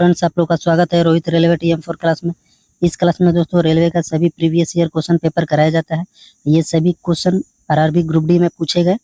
Friends, आप लोग का स्वागत है रोहित रेलवे TM4 क्लास में। इस क्लास में दोस्तों रेलवे का सभी प्रीवियस ईयर क्वेश्चन पेपर कराया जाता है। ये सभी क्वेश्चन आरआरबी ग्रुप डी में पूछे गए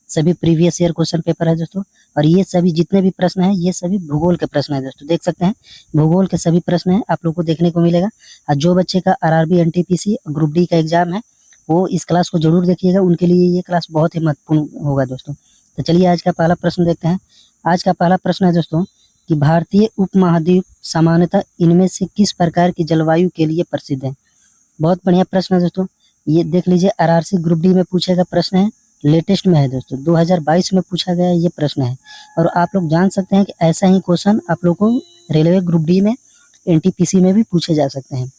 सभी प्रीवियस ईयर क्वेश्चन पेपर है दोस्तों। और ये सभी जितने भी प्रश्न हैं ये सभी भूगोल के प्रश्न है दोस्तों। देख सकते हैं भूगोल के सभी प्रश्न हैं, आप लोग को देखने को मिलेगा। और जो बच्चे का आरआरबी एनटीपीसी ग्रुप डी का एग्जाम है वो इस क्लास को जरूर देखिएगा, उनके लिए ये क्लास बहुत ही महत्वपूर्ण होगा दोस्तों। तो चलिए आज का पहला प्रश्न देखते हैं। आज का पहला प्रश्न है दोस्तों कि भारतीय उपमहाद्वीप सामान्यतः इनमें से किस प्रकार की जलवायु के लिए प्रसिद्ध है। बहुत बढ़िया प्रश्न है दोस्तों। ये देख लीजिए आरआरसी ग्रुप डी में पूछे गया प्रश्न है, लेटेस्ट में है दोस्तों, 2022 में पूछा गया ये प्रश्न है। और आप लोग जान सकते हैं कि ऐसा ही क्वेश्चन आप लोग को रेलवे ग्रुप डी में एनटीपीसी में भी पूछे जा सकते हैं।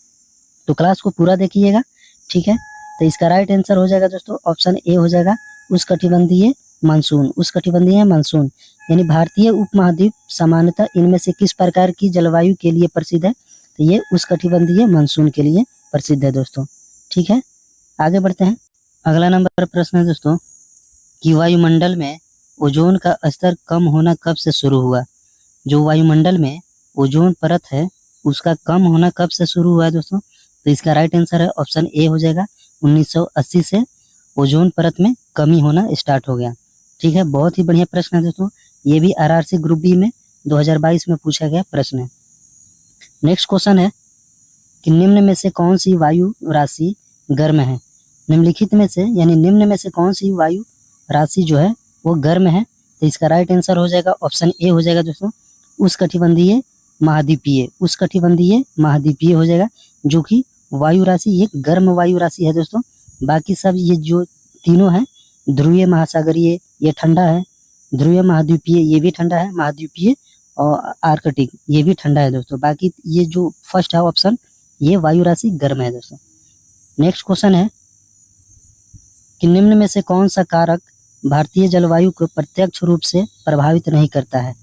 तो क्लास को पूरा देखिएगा, ठीक है। तो इसका राइट आंसर हो जाएगा दोस्तों ऑप्शन ए हो जाएगा, उष्णकटिबंधीय मानसून। उष्णकटिबंधीय मानसून यानी भारतीय उपमहाद्वीप सामान्यतः इनमें से किस प्रकार की जलवायु के लिए प्रसिद्ध है, तो ये उष्णकटिबंधीय मानसून के लिए प्रसिद्ध है दोस्तों, ठीक है। आगे बढ़ते हैं। अगला नंबर प्रश्न है दोस्तों कि वायुमंडल में ओजोन का स्तर कम होना कब से शुरू हुआ। जो वायुमंडल में ओजोन परत है उसका कम होना कब से शुरू हुआ है दोस्तों, तो इसका राइट आंसर है ऑप्शन ए हो जाएगा, 1980 से ओजोन परत में कमी होना स्टार्ट हो गया, ठीक है। बहुत ही बढ़िया प्रश्न है दोस्तों, ये भी आरआरसी ग्रुप बी में 2022 में पूछा गया प्रश्न है। नेक्स्ट क्वेश्चन है कि निम्न में से कौन सी वायु राशि गर्म है। निम्नलिखित में से यानी निम्न में से कौन सी वायु राशि जो है वो गर्म है, तो इसका राइट आंसर हो जाएगा ऑप्शन ए हो जाएगा दोस्तों, उष्णकटिबंधीय महाद्वीपीय। उष्णकटिबंधीय महाद्वीपीय हो जाएगा, जो कि वायु राशि एक गर्म वायु राशि है दोस्तों। बाकी सब ये जो तीनों है, ध्रुवीय महासागरीय ये ठंडा है, ध्रुवीय महाद्वीपीय ये भी ठंडा है, महाद्वीपीय और आर्कटिक ये भी ठंडा है दोस्तों। बाकी ये जो फर्स्ट है ऑप्शन ये वायु राशि गर्म है दोस्तों। नेक्स्ट क्वेश्चन है कि निम्न में से कौन सा कारक भारतीय जलवायु को प्रत्यक्ष रूप से प्रभावित नहीं करता है।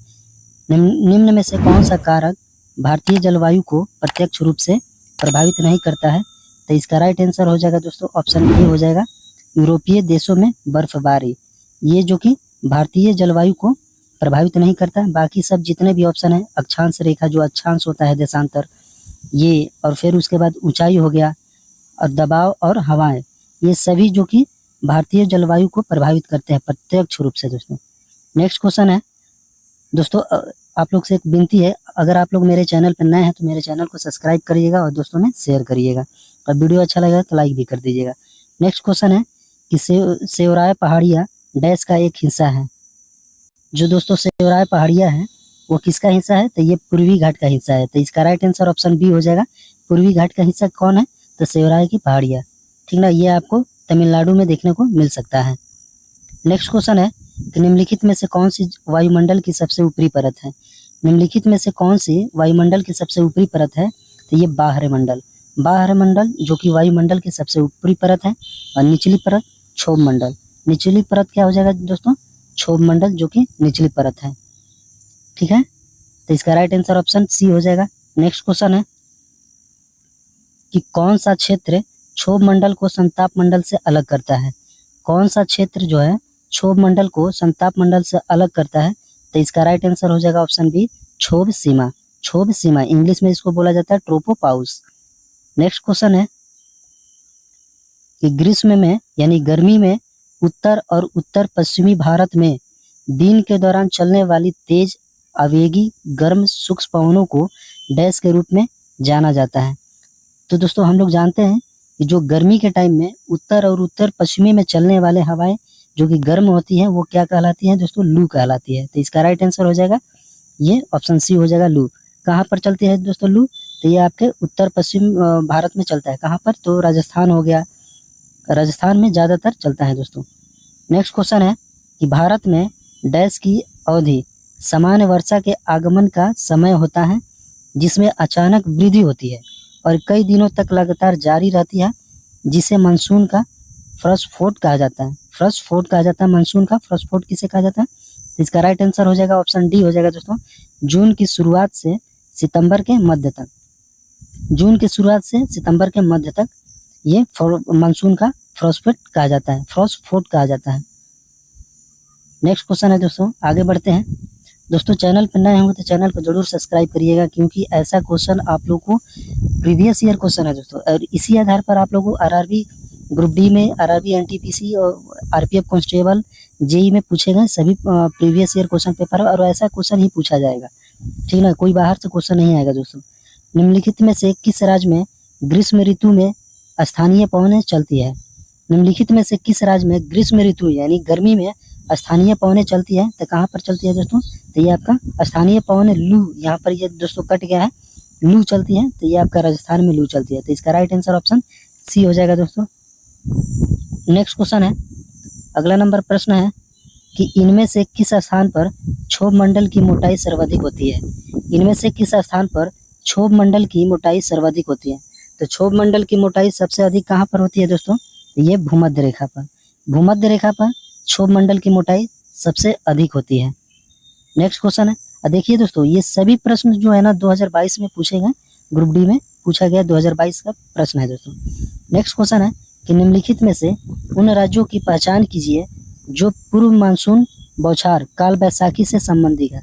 निम्न में से कौन सा कारक भारतीय जलवायु को प्रत्यक्ष रूप से प्रभावित नहीं करता है, तो इसका राइट आंसर हो जाएगा दोस्तों ऑप्शन ए हो जाएगा, यूरोपीय देशों में बर्फबारी। ये जो कि भारतीय जलवायु को प्रभावित नहीं करता है। बाकी सब जितने भी ऑप्शन है, अक्षांश रेखा जो अक्षांश होता है देशांतर ये, और फिर उसके बाद ऊंचाई हो गया और दबाव और हवाएं, ये सभी जो कि भारतीय जलवायु को प्रभावित करते हैं प्रत्यक्ष रूप से दोस्तों। नेक्स्ट क्वेश्चन है दोस्तों, आप लोग से एक विनती है, अगर आप लोग मेरे चैनल पर नए हैं तो मेरे चैनल को सब्सक्राइब करिएगा और दोस्तों में शेयर करिएगा, और वीडियो अच्छा लगेगा तो लाइक भी कर दीजिएगा। नेक्स्ट क्वेश्चन है कि सेवराय पहाड़ियाँ डैश का एक हिस्सा है। जो दोस्तों सेवराय पहाड़ियाँ हैं वो किसका हिस्सा है, तो ये पूर्वी घाट का हिस्सा है। तो इसका राइट आंसर ऑप्शन बी हो जाएगा, पूर्वी घाट का हिस्सा कौन है, तो सेवराय की पहाड़ियाँ, ठीक ना। ये आपको तमिलनाडु में देखने को मिल सकता है। नेक्स्ट क्वेश्चन है कि निम्नलिखित में से कौन सी वायुमंडल की सबसे ऊपरी परत है। निम्नलिखित में से कौन सी वायुमंडल की सबसे ऊपरी परत है, तो ये बाह्य मंडल। बाह्य मंडल जो कि वायुमंडल की सबसे ऊपरी परत है, और निचली परत क्षोभ मंडल। निचली परत क्या हो जाएगा दोस्तों, क्षोभ मंडल जो कि निचली परत है, ठीक है। तो इसका राइट आंसर ऑप्शन सी हो जाएगा। नेक्स्ट क्वेश्चन है कि कौन सा क्षेत्र क्षोभ मंडल को संताप मंडल से अलग करता है। कौन सा क्षेत्र जो है क्षोभ मंडल को संताप मंडल से अलग करता है, तो इसका राइट आंसर हो जाएगा ऑप्शन बी, क्षोभ सीमा। क्षोभ सीमा इंग्लिश में इसको बोला जाता है ट्रोपोपाउस। नेक्स्ट क्वेश्चन है कि ग्रीष्म में यानी गर्मी में उत्तर और उत्तर पश्चिमी भारत में दिन के दौरान चलने वाली तेज आवेगी गर्म सूक्ष्म पवनों को डैश के रूप में जाना जाता है। तो दोस्तों हम लोग जानते हैं कि जो गर्मी के टाइम में उत्तर और उत्तर पश्चिमी में चलने वाले हवाएं जो कि गर्म होती हैं वो क्या कहलाती हैं दोस्तों, लू कहलाती है। तो इसका राइट आंसर हो जाएगा ये ऑप्शन सी हो जाएगा, लू। कहाँ पर चलती है दोस्तों लू, तो ये आपके उत्तर पश्चिम भारत में चलता है। कहाँ पर, तो राजस्थान हो गया, राजस्थान में ज़्यादातर चलता है दोस्तों। नेक्स्ट क्वेश्चन है कि भारत में डैश की अवधि सामान्य वर्षा के आगमन का समय होता है जिसमें अचानक वृद्धि होती है और कई दिनों तक लगातार जारी रहती है, जिसे मानसून का फ्रस्टफोर्ट कहा जाता है। फ्रस्टफोर्ट कहा जाता है मानसून का। फ्रस्टफोर्ट किसे कहा जाता है, तो इसका राइट आंसर हो जाएगा ऑप्शन डी हो जाएगा दोस्तों, जून की शुरुआत से सितंबर के मध्य तक। जून की शुरुआत से सितंबर के मध्य तक ये मानसून का फ्रस्टफोर्ट कहा जाता है, फ्रस्टफोर्ट कहा जाता है। नेक्स्ट क्वेश्चन है दोस्तों, आगे बढ़ते हैं। दोस्तों चैनल पर नए होंगे तो चैनल को जरूर सब्सक्राइब करिएगा, क्योंकि ऐसा क्वेश्चन आप लोग को प्रीवियस ईयर क्वेश्चन है दोस्तों, और इसी आधार पर आप लोगों को आरआरबी ग्रुप डी में, आरआरबी एनटीपीसी और आरपीएफ कांस्टेबल जेई में पूछे गए सभी प्रीवियस ईयर क्वेश्चन पेपर, और ऐसा क्वेश्चन ही पूछा जाएगा, ठीक ना, कोई बाहर से क्वेश्चन नहीं आएगा दोस्तों। निम्नलिखित में से किस राज्य में ग्रीष्म ऋतु में स्थानीय पवनें चलती है? निम्नलिखित में से किस राज्य में ग्रीष्म ऋतु यानी गर्मी में स्थानीय पवनें चलती है? तो कहाँ पर चलती है दोस्तों? तो ये आपका स्थानीय पवनें लू, यहाँ पर ये दोस्तों कट गया है, लू चलती है, तो ये आपका राजस्थान में लू चलती है। तो इसका राइट आंसर ऑप्शन सी हो जाएगा दोस्तों। नेक्स्ट क्वेश्चन है, अगला नंबर प्रश्न है कि इनमें से किस स्थान पर क्षोभ मंडल की मोटाई सर्वाधिक होती है? इनमें से किस स्थान पर क्षोभ मंडल की मोटाई सर्वाधिक होती है? तो क्षोभ मंडल की मोटाई सबसे अधिक कहाँ पर होती है दोस्तों? ये भूमध्य रेखा पर, भूमध्य रेखा पर क्षोभ मंडल की मोटाई सबसे अधिक होती है। नेक्स्ट क्वेश्चन है, देखिए दोस्तों ये सभी प्रश्न जो है ना 2022 में पूछे गए, ग्रुप डी में पूछा गया 2022 का प्रश्न है दोस्तों। नेक्स्ट क्वेश्चन है कि निम्नलिखित में से उन राज्यों की पहचान कीजिए जो पूर्व मानसून बौछार काल बैसाखी से संबंधित है।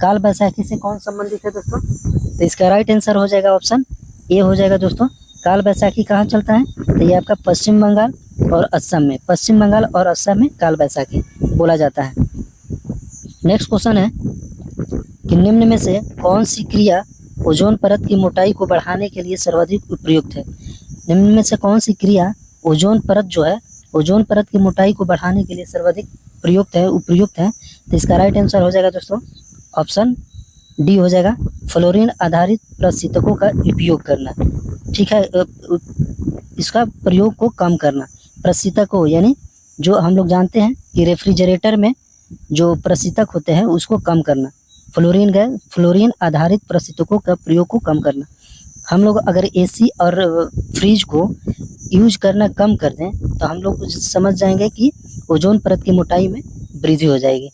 काल बैसाखी से कौन संबंधित है दोस्तों? तो इसका राइट आंसर हो जाएगा ऑप्शन ए हो जाएगा दोस्तों। काल बैसाखी कहाँ चलता है? तो ये आपका पश्चिम बंगाल और असम में, पश्चिम बंगाल और असम में काल बैसाखी बोला जाता है। नेक्स्ट क्वेश्चन है कि निम्न में से कौन सी क्रिया ओजोन परत की मोटाई को बढ़ाने के लिए सर्वाधिक उपयुक्त है? निम्न में से कौन सी क्रिया ओजोन परत जो है, ओजोन परत की मोटाई को बढ़ाने के लिए सर्वाधिक प्रयुक्त है, उपयुक्त है? तो इसका राइट आंसर हो जाएगा दोस्तों ऑप्शन डी हो जाएगा, फ्लोरीन आधारित प्रशीतकों का उपयोग करना, ठीक है, इसका प्रयोग को कम करना। प्रशीतकों यानी जो हम लोग जानते हैं कि रेफ्रिजरेटर में जो प्रशीतक होते हैं उसको कम करना, फ्लोरीन गैस, फ्लोरीन आधारित प्रशीतकों का प्रयोग को कम करना। हम लोग अगर एसी और फ्रिज को यूज करना कम कर दें तो हम लोग समझ जाएंगे कि ओजोन परत की मोटाई में वृद्धि हो जाएगी।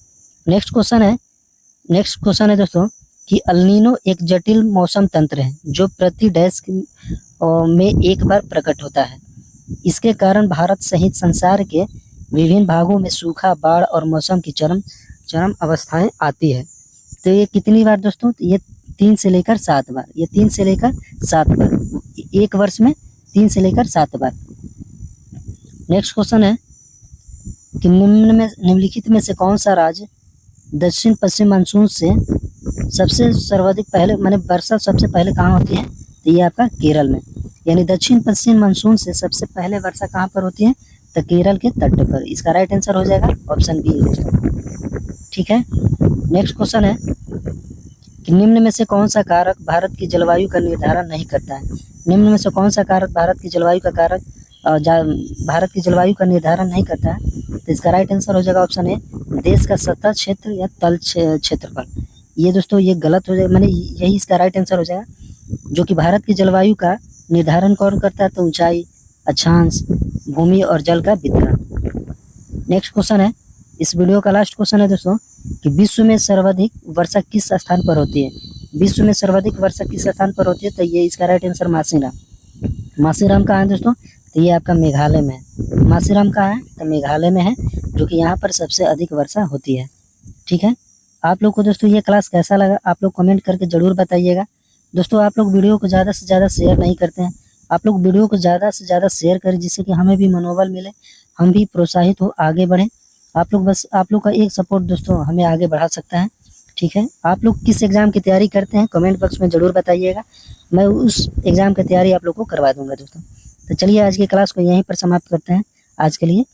नेक्स्ट क्वेश्चन है दोस्तों कि अल्नीनो एक जटिल मौसम तंत्र है जो प्रति डैश में एक बार प्रकट होता है। इसके कारण भारत सहित संसार के विभिन्न भागों में सूखा, बाढ़ और मौसम की चरम अवस्थाएं आती है। तो ये कितनी बार दोस्तों? तो ये 3 से लेकर 7 बार, ये 3 से लेकर 7 बार, एक वर्ष में 3 से लेकर 7 बार। नेक्स्ट क्वेश्चन है कि निम्नलिखित में से कौन सा राज्य दक्षिण पश्चिम मानसून से सबसे सर्वाधिक पहले, माने वर्षा सबसे पहले कहाँ होती है? तो ये आपका केरल में, यानी दक्षिण पश्चिम मानसून से सबसे पहले वर्षा कहाँ पर होती है? तो केरल के तट पर। इसका राइट आंसर हो जाएगा ऑप्शन बी दोस्तों, ठीक है। नेक्स्ट क्वेश्चन है कि निम्न में से कौन सा कारक भारत की जलवायु का निर्धारण नहीं करता है? निम्न में से कौन सा कारक भारत की जलवायु का निर्धारण नहीं करता है? तो इसका राइट आंसर हो जाएगा ऑप्शन ए, देश का सतह क्षेत्र या तल क्षेत्रफल। ये दोस्तों ये गलत हो जाएगा, माने यही इसका राइट आंसर हो जाएगा। जो कि भारत की जलवायु का निर्धारण कौन करता है? तो ऊंचाई, अक्षांश, भूमि और जल का वितरण। नेक्स्ट क्वेश्चन है, इस वीडियो का लास्ट क्वेश्चन है दोस्तों कि विश्व में सर्वाधिक वर्षा किस स्थान पर होती है? विश्व में सर्वाधिक वर्षा किस स्थान पर होती है? तो ये इसका राइट आंसर मासीराम। मासीराम कहाँ है दोस्तों? तो ये आपका मेघालय में है। मासीराम कहाँ है? तो मेघालय में है, जो कि यहाँ पर सबसे अधिक वर्षा होती है, ठीक है। आप लोग को दोस्तों ये क्लास कैसा लगा आप लोग कमेंट करके ज़रूर बताइएगा। दोस्तों आप लोग वीडियो को ज़्यादा से ज़्यादा शेयर नहीं करते हैं, आप लोग वीडियो को ज़्यादा से ज़्यादा शेयर करें जिससे कि हमें भी मनोबल मिले, हम भी प्रोत्साहित हो, आगे बढ़ें। आप लोग का एक सपोर्ट दोस्तों हमें आगे बढ़ा सकता है, ठीक है। आप लोग किस एग्ज़ाम की तैयारी करते हैं कमेंट बॉक्स में ज़रूर बताइएगा, मैं उस एग्ज़ाम की तैयारी आप लोग को करवा दूँगा दोस्तों। तो चलिए आज की क्लास को यहीं पर समाप्त करते हैं। आज के लिए